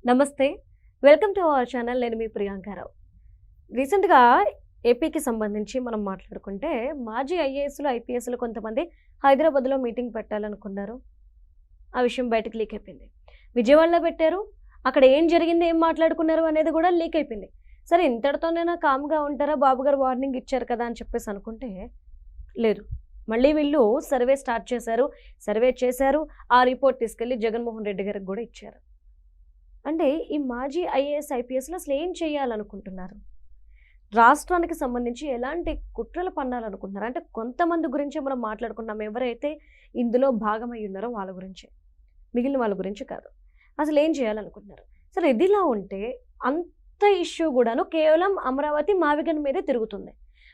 నమస్తే. Welcome to our channel. నేను మీ ప్రియాంకారావు. రీసెంట్‌గా ఏపీకి సంబంధించి మనం మాట్లాడుకుంటే మాజీ ఐఏఎస్‌లు, ఐపీఎస్‌లు కొంతమంది హైదరాబాద్‌లో మీటింగ్ పెట్టాలనుకున్నారు. ఆ విషయం బయటకు లీక్ అయిపోయింది. విజయవాడలో పెట్టారు. అక్కడ ఏం జరిగింది, ఏం మాట్లాడుకున్నారు అనేది కూడా లీక్ అయిపోయింది. సరే ఇంతటితోనైనా కామ్‌గా ఉంటారా, బాబు గారు వార్నింగ్ ఇచ్చారు కదా అని చెప్పేసి అనుకుంటే లేదు. మళ్ళీ వీళ్ళు సర్వే స్టార్ట్ చేశారు. సర్వే చేశారు. ఆ రిపోర్ట్ తీసుకెళ్ళి జగన్మోహన్ రెడ్డి గారికి కూడా ఇచ్చారు. అంటే ఈ మాజీ ఐఏఎస్, ఐపీఎస్‌లు అసలు ఏం చేయాలనుకుంటున్నారు? రాష్ట్రానికి సంబంధించి ఎలాంటి కుట్రలు పన్నాలనుకుంటున్నారు? అంటే కొంతమంది గురించే మనం మాట్లాడుకుంటున్నాం. ఎవరైతే ఇందులో భాగమై ఉన్నారో వాళ్ళ గురించే. మిగిలిన వాళ్ళ గురించి కాదు. అసలు ఏం చేయాలనుకుంటున్నారు? సరే ఇదిలా ఉంటే అంత ఇష్యూ గూడాను కేవలం అమరావతి, మావిగన్ మీదే తిరుగుతుంది.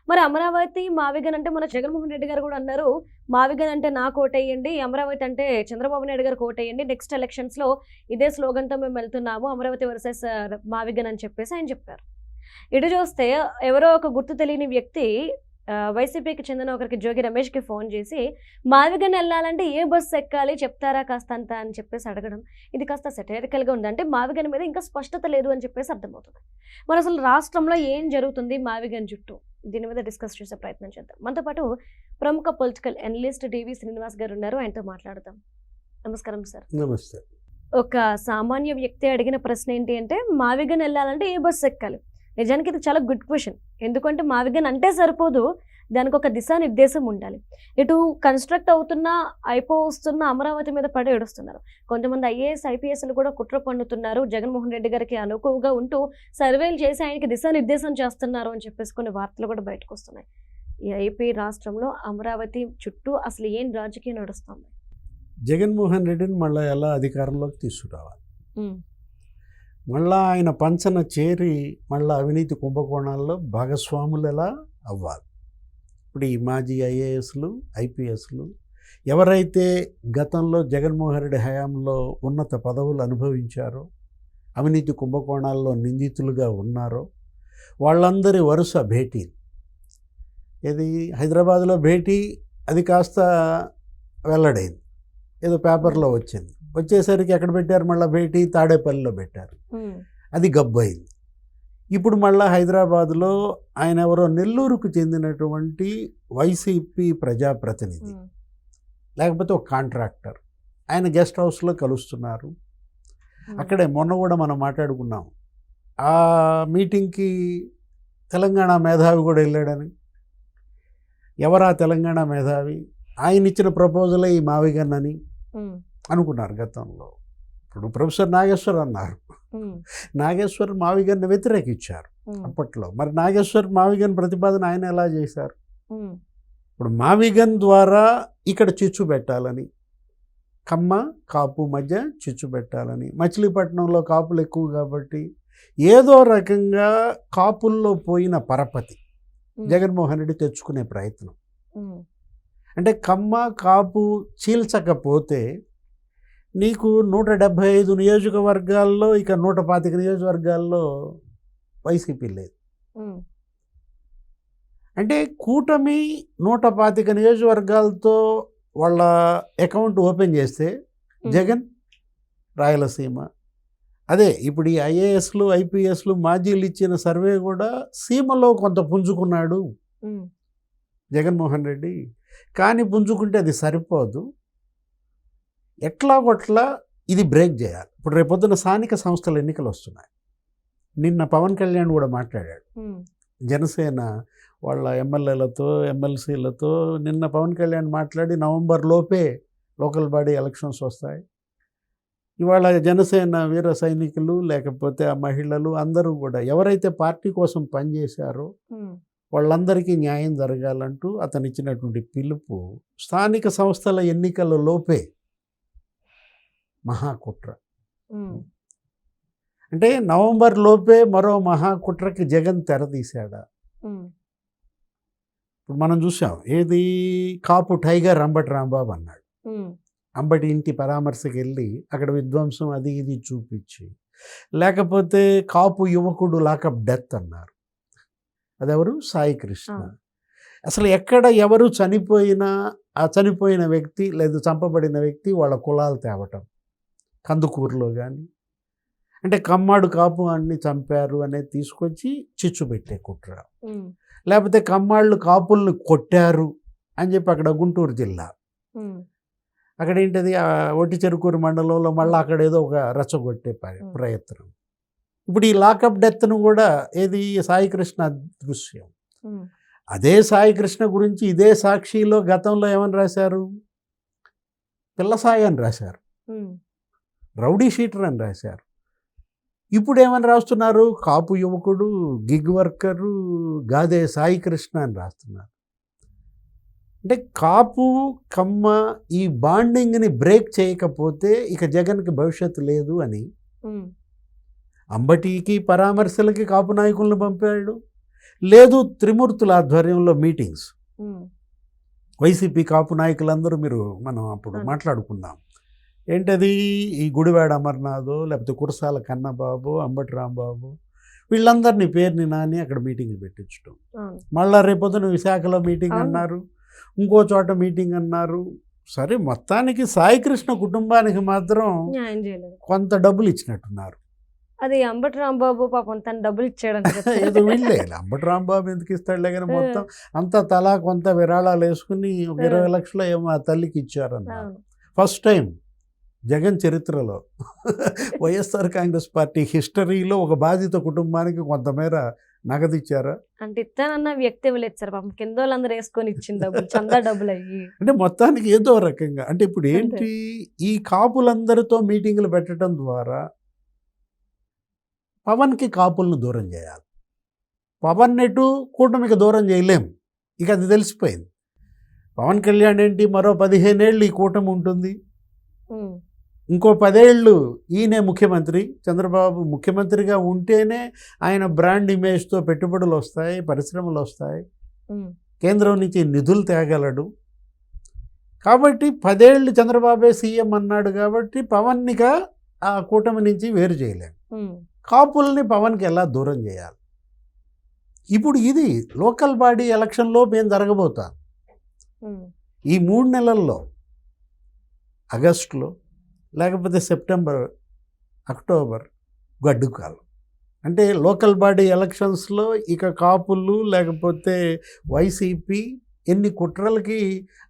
మరి అమరావతి, మావిగన్ అంటే మన జగన్మోహన్ రెడ్డి గారు కూడా అన్నారు. మావిగన్ అంటే నాకు ఓటేయండి, అమరావతి అంటే చంద్రబాబు నాయుడు గారికి ఓటేయండి. నెక్స్ట్ ఎలక్షన్స్‌లో ఇదే స్లోగన్‌తో మేము వెళ్తున్నాము. అమరావతి వర్సెస్ మావిగన్ అని చెప్పేసి ఆయన చెప్పారు. ఇటు చూస్తే ఎవరో ఒక గుర్తు తెలియని వ్యక్తి వైసీపీకి చెందిన ఒకరికి జోగి రమేష్‌కి ఫోన్ చేసి మావిగన్ ఎళ్ళాలంటే ఏ బస్సు ఎక్కాలి చెప్తారా కాస్తంత అని చెప్పేసి అడగడం. ఇది కాస్త సెటైరికల్‌గా ఉంది. అంటే మావిగన్ మీద ఇంకా స్పష్టత లేదు అని చెప్పేసి అర్థమవుతుంది. మరి అసలు రాష్ట్రంలో ఏం జరుగుతుంది మావిగన్ చుట్టూ? దీని మీద డిస్కస్ చేసే ప్రయత్నం చేద్దాం. మనతో పాటు ప్రముఖ పొలిటికల్ అనలిస్ట్ డివి శ్రీనివాస్ గారు ఉన్నారు. ఆయనతో మాట్లాడదాం. నమస్కారం సార్. నమస్తే. ఒక సామాన్య వ్యక్తి అడిగిన ప్రశ్న ఏంటి అంటే మావిగన్ ఎళ్ళాలంటే ఏ బస్సు ఎక్కాలి? నిజానికి ఇది చాలా గుడ్ క్వశ్చన్. ఎందుకంటే మావిగన్ అంటే సరిపోదు. దానికి ఒక దిశానిర్దేశం ఉండాలి. ఇటు కన్స్ట్రక్ట్ అవుతున్న, అయిపోవస్తున్న అమరావతి మీద పడి ఏడుస్తున్నారు. కొంతమంది ఐఏఎస్, ఐపీఎస్లు కూడా కుట్ర పన్నుతున్నారు. జగన్మోహన్ రెడ్డి గారికి అనుకువగా ఉంటూ సర్వేలు చేసి ఆయనకి దిశానిర్దేశం చేస్తున్నారు అని చెప్పేసి కొన్ని వార్తలు కూడా బయటకు వస్తున్నాయి. ఈ ఏపీ రాష్ట్రంలో అమరావతి చుట్టూ అసలు ఏం రాజకీయం నడుస్తుంది? జగన్మోహన్ రెడ్డిని మళ్ళీ ఎలా అధికారంలోకి తీసుకురావాలి, మళ్ళా ఆయన పంచన చేరి మళ్ళీ అవినీతి కుంభకోణాల్లో భాగస్వాములు ఎలా అవ్వాలి. ఇప్పుడు ఈ మాజీ ఐఏఎస్లు, ఐపీఎస్లు ఎవరైతే గతంలో జగన్మోహన్ రెడ్డి హయాంలో ఉన్నత పదవులు అనుభవించారో, అవినీతి కుంభకోణాల్లో నిందితులుగా ఉన్నారో వాళ్ళందరి వరుస భేటీలు. ఇది హైదరాబాద్లో భేటీ, అది కాస్త వెల్లడైంది, ఏదో పేపర్లో వచ్చింది. వచ్చేసరికి ఎక్కడ పెట్టారు మళ్ళీ భేటీ? తాడేపల్లిలో పెట్టారు. అది గబ్బు అయింది. ఇప్పుడు మళ్ళీ హైదరాబాద్లో ఆయన ఎవరో నెల్లూరుకు చెందినటువంటి వైసీపీ ప్రజాప్రతినిధి, లేకపోతే ఒక కాంట్రాక్టర్, ఆయన గెస్ట్ హౌస్లో కలుస్తున్నారు. అక్కడే మొన్న కూడా మనం మాట్లాడుకున్నాం, ఆ మీటింగ్కి తెలంగాణ మేధావి కూడా వెళ్ళాడని. ఎవరా తెలంగాణ మేధావి? ఆయన ఇచ్చిన ప్రపోజలే ఈ మావిగన్ అని అనుకున్నారు గతంలో. ఇప్పుడు ప్రొఫెసర్ నాగేశ్వర్ అన్నారు. నాగేశ్వర్ మావిగన్ను వ్యతిరేకించారు అప్పట్లో. మరి నాగేశ్వర్ మావిగన్ ప్రతిపాదన ఆయన ఎలా చేశారు? ఇప్పుడు మావిగన్ ద్వారా ఇక్కడ చిచ్చు పెట్టాలని, కమ్మ కాపు మధ్య చిచ్చు పెట్టాలని, మచిలీపట్నంలో కాపులు ఎక్కువ కాబట్టి ఏదో రకంగా కాపుల్లో పోయిన పరపతి జగన్మోహన్ రెడ్డి తెచ్చుకునే ప్రయత్నం. అంటే కమ్మ కాపు చీల్చకపోతే నీకు 175 నియోజకవర్గాల్లో ఇక 125 నియోజకవర్గాల్లో వైసీపీ లేదు. అంటే కూటమి 125 నియోజకవర్గాలతో వాళ్ళ అకౌంట్ ఓపెన్ చేస్తే జగన్ రాయలసీమ. అదే ఇప్పుడు ఈ ఐఏఎస్లు, ఐపీఎస్లు మాజీలు ఇచ్చిన సర్వే కూడా సీమలో కొంత పుంజుకున్నాడు జగన్మోహన్ రెడ్డి. కానీ పుంజుకుంటే అది సరిపోదు, ఎట్లాగొట్లా ఇది బ్రేక్ చేయాలి. ఇప్పుడు రేపొద్దున స్థానిక సంస్థల ఎన్నికలు వస్తున్నాయి. నిన్న పవన్ కళ్యాణ్ కూడా మాట్లాడాడు. జనసేన వాళ్ళ ఎమ్మెల్యేలతో, ఎమ్మెల్సీలతో నిన్న పవన్ కళ్యాణ్ మాట్లాడి నవంబర్ లోపే లోకల్ బాడీ ఎలక్షన్స్ వస్తాయి. ఇవాళ జనసేన వీర సైనికులు, లేకపోతే ఆ మహిళలు అందరూ కూడా ఎవరైతే పార్టీ కోసం పనిచేశారో వాళ్ళందరికీ న్యాయం జరగాలంటూ అతను ఇచ్చినటువంటి పిలుపు స్థానిక సంస్థల ఎన్నికల లోపే మహాకుట్ర. అంటే నవంబర్ లోపే మరో మహాకుట్రకి జగన్ తెరదీశాడా? ఇప్పుడు మనం చూసాం, ఏది కాపు టైగర్ అంబటి రాంబాబు అన్నాడు. అంబటి ఇంటి పరామర్శకి వెళ్ళి అక్కడ విధ్వంసం అది ఇది చూపించి, లేకపోతే కాపు యువకుడు లాకప్ డెత్ అన్నారు. అదెవరు? సాయి కృష్ణ. అసలు ఎక్కడ ఎవరు చనిపోయినా ఆ చనిపోయిన వ్యక్తి లేదా చంపబడిన వ్యక్తి వాళ్ళ కులాలు తేవటం, కందుకూరులో కానీ అంటే కమ్మాడు కాపు అన్ని చంపారు అనేది తీసుకొచ్చి చిచ్చు పెట్టే కుట్ర, ఉమ్, లేకపోతే కమ్మాళ్ళు కాపుల్ని కొట్టారు అని చెప్పి అక్కడ గుంటూరు జిల్లా ఉమ్, అక్కడ ఏంటది ఒట్టి చెరుకూరు మండలంలో మళ్ళీ అక్కడ ఏదో ఒక రెచ్చగొట్టే ప్రయత్నం. ఇప్పుడు ఈ లాకప్ డెత్ను కూడా ఏది సాయి కృష్ణ దృశ్యం, ఉమ్, అదే సాయి కృష్ణ గురించి ఇదే సాక్షిలో గతంలో ఏమని రాశారు, పిల్ల సాయి అని రాశారు, ఉమ్, రౌడీ షీటర్ అని రాశారు. ఇప్పుడు ఏమని రాస్తున్నారు, కాపు యువకుడు, గిగ్ వర్కరు, గాదే సాయి కృష్ణ అని రాస్తున్నారు. అంటే కాపు కమ్మ ఈ బాండింగ్ని బ్రేక్ చేయకపోతే ఇక జగన్కి భవిష్యత్తు లేదు అని ఉమ్, అంబటికి పరామర్శలకి కాపు నాయకులను పంపాడు. లేదు త్రిమూర్తుల ఆధ్వర్యంలో మీటింగ్స్, ఉమ్, వైసీపీ కాపు నాయకులందరూ మనం అప్పుడు మాట్లాడుకున్నాం. ఏంటది, ఈ గుడివాడ అమర్నాథ్ లేకపోతే కురసాల కన్నబాబు, అంబటి రాంబాబు వీళ్ళందరినీ పేరుని నాని అక్కడ మీటింగ్లు పెట్టించడం. అవును, మళ్ళా రేపొద్దున విశాఖలో మీటింగ్ అవును. అన్నారు, ఇంకో చోట మీటింగ్ అన్నారు. సరే మొత్తానికి సాయి కృష్ణ కుటుంబానికి మాత్రం న్యాయం చేయలేదు. కొంత డబ్బులు ఇచ్చినట్టున్నారు. అది అంబటి రాంబాబు పాపం తను డబ్బులు ఇచ్చాడంట కదా. ఏదో వీళ్ళే అంబటి రాంబాబు ఎందుకు ఇస్తాడులే కానీ మొత్తం అంతా తలా కొంత విరాళాలు వేసుకుని ఒక 20 లక్షలు ఏమో ఆ తల్లికి ఇచ్చారన్నారు. అవును, ఫస్ట్ టైం జగన్ చరిత్రలో వైఎస్ఆర్ కాంగ్రెస్ పార్టీ హిస్టరీలో ఒక బాధిత కుటుంబానికి కొంతమేర నగదు ఇచ్చారా అంటే ఇస్తానన్న వ్యక్తి ఇవ్వలేదు సార్ పాపం, కింద వాళ్ళందరూ వేసుకొని ఇచ్చిన డబ్బులు చందా డబ్బులు అయ్యి. అంటే మొత్తానికి ఏదో రకంగా అంటే ఇప్పుడు ఏంటి, ఈ కాపులందరితో మీటింగులు పెట్టడం ద్వారా పవన్కి కాపులను దూరం చేయాలి. పవన్ నెటు కూటమికి దూరం చేయలేం, ఇక అది తెలిసిపోయింది. పవన్ కళ్యాణ్ ఏంటి, మరో 15 ఏళ్ళు ఈ కూటమి ఉంటుంది, ఉమ్, ఇంకో 10 ఏళ్ళు ఈయనే ముఖ్యమంత్రి, చంద్రబాబు ముఖ్యమంత్రిగా ఉంటేనే ఆయన బ్రాండ్ ఇమేజ్తో పెట్టుబడులు వస్తాయి, పరిశ్రమలు వస్తాయి, ఉమ్, కేంద్రం నుంచి నిధులు తేగలడు. కాబట్టి 10 ఏళ్ళు చంద్రబాబే సీఎం అన్నాడు కాబట్టి పవన్నిగా ఆ కూటమి నుంచి వేరు చేయలేం. ఉమ్, కాపుల్ని పవన్కి ఎలా దూరం చేయాలి. ఇప్పుడు ఇది లోకల్ బాడీ ఎలక్షన్లో మేము జరగబోతాం. ఉమ్, ఈ 3 నెలల్లో ఆగస్టులో లేకపోతే సెప్టెంబర్, అక్టోబర్ గడ్డుకాలం. అంటే లోకల్ బాడీ ఎలక్షన్స్లో ఇక కాపులు లేకపోతే వైసీపీ ఎన్ని కుట్రలకి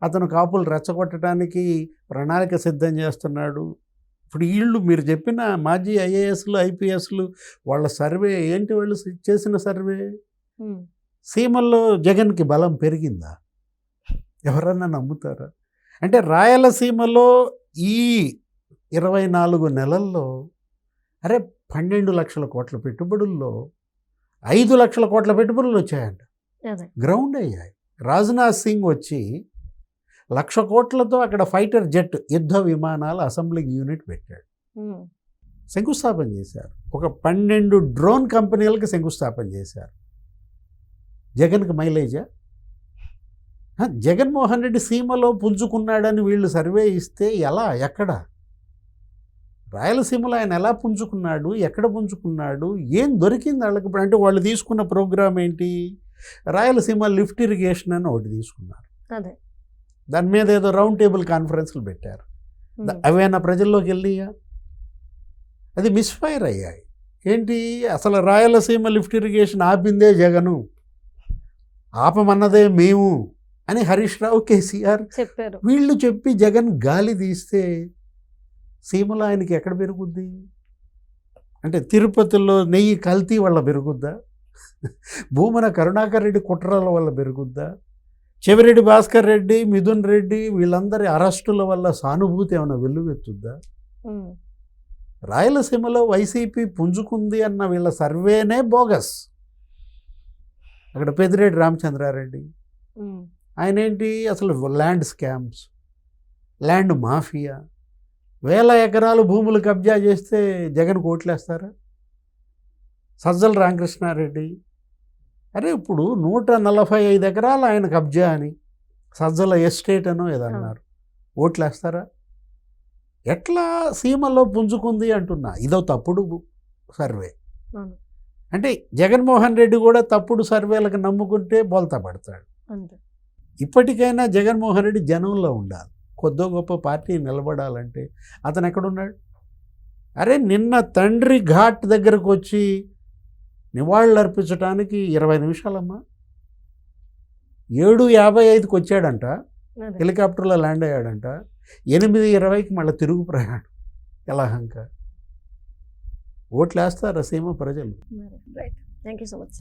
అతను కాపులు రెచ్చగొట్టడానికి ప్రణాళిక సిద్ధం చేస్తున్నాడు. ఇప్పుడు వీళ్ళు మీరు చెప్పిన మాజీ ఐఏఎస్లు ఐపీఎస్లు వాళ్ళ సర్వే ఏంటి, వాళ్ళు చేసిన సర్వే ఉమ్, సీమల్లో జగన్కి బలం పెరిగిందా, ఎవరన్నా నమ్ముతారా? అంటే రాయలసీమలో ఈ 24 నెలల్లో 12 లక్షల కోట్ల పెట్టుబడుల్లో 5 లక్షల కోట్ల పెట్టుబడులు వచ్చాయంట, అదే గ్రౌండ్ అయ్యాయి. రాజ్నాథ్ సింగ్ వచ్చి 1,00,000 కోట్లతో అక్కడ ఫైటర్ జెట్ యుద్ధ విమానాల అసెంబ్లింగ్ యూనిట్ పెట్టాడు, ఉమ్, శంకుస్థాపన చేశారు. ఒక 12 డ్రోన్ కంపెనీలకు శంకుస్థాపన చేశారు. జగన్కి మైలేజా? జగన్మోహన్ రెడ్డి సీమలో పుంజుకున్నాడని వీళ్ళు సర్వే ఇస్తే ఎలా, ఎక్కడ? రాయలసీమలో ఆయన ఎలా పుంజుకున్నాడు, ఎక్కడ పుంజుకున్నాడు, ఏం దొరికింది వాళ్ళకి? అంటే వాళ్ళు తీసుకున్న ప్రోగ్రామ్ ఏంటి, రాయలసీమ లిఫ్ట్ ఇరిగేషన్ అని ఒకటి తీసుకున్నారు. అదే దాని మీద ఏదో రౌండ్ టేబుల్ కాన్ఫరెన్స్లు పెట్టారు. ఉమ్, అవేనా ప్రజల్లోకి వెళ్ళియా? అది మిస్ఫైర్ అయ్యాయి. ఏంటి అసలు రాయలసీమ లిఫ్ట్ ఇరిగేషన్ ఆపిందే జగను, ఆపమన్నదే మేము అని హరీష్ రావు, కేసీఆర్ చెప్పారు. వీళ్ళు చెప్పి జగన్ గాలి తీస్తే సీమలో ఆయనకి ఎక్కడ పెరుగుద్ది? అంటే తిరుపతిలో నెయ్యి కల్తీ వల్ల పెరుగుద్దా? భూమన కరుణాకర్ రెడ్డి కుట్రల వల్ల పెరుగుద్దా? చెవిరెడ్డి భాస్కర్ రెడ్డి, మిథున్ రెడ్డి వీళ్ళందరి అరెస్టుల వల్ల సానుభూతి ఏమైనా వెల్లువెత్తుద్దా? ఉమ్, రాయలసీమలో వైసీపీ పుంజుకుంది అన్న వీళ్ళ సర్వేనే బోగస్. అక్కడ పెద్దిరెడ్డి రామచంద్రారెడ్డి ఉమ్, ఆయన ఏంటి అసలు ల్యాండ్ స్కామ్స్, ల్యాండ్ మాఫియా, 1000 ఎకరాలు భూములు కబ్జా చేస్తే జగన్ కోట్లేస్తారా? సజ్జల రామకృష్ణారెడ్డి ఇప్పుడు 145 ఎకరాలు ఆయన కబ్జా అని, సజ్జల ఎస్టేట్ అనో ఏదన్నారు, ఓట్లేస్తారా? ఎట్లా సీమలో పుంజుకుంది అంటున్నా. ఇదో తప్పుడు సర్వే. అవును, అంటే జగన్మోహన్ రెడ్డి కూడా తప్పుడు సర్వేలకు నమ్ముకుంటే బోల్తా పడతాడు. అంతే. ఇప్పటికైనా జగన్మోహన్ రెడ్డి జనంలో ఉండాలి. కొద్దో గొప్ప పార్టీ నిలబడాలంటే అతను ఎక్కడున్నాడు? అరే నిన్న తండ్రి ఘాట్ దగ్గరకు వచ్చి నివాళులు అర్పించడానికి 20 నిమిషాలమ్మా. 7:55కి వచ్చాడంట, అదే. హెలికాప్టర్లో ల్యాండ్ అయ్యాడంట. 8:20కి మళ్ళీ తిరుగు ప్రయాణం. యలహంక. ఓట్లు వేస్తారా సీమ ప్రజలు? Right. Thank you so much.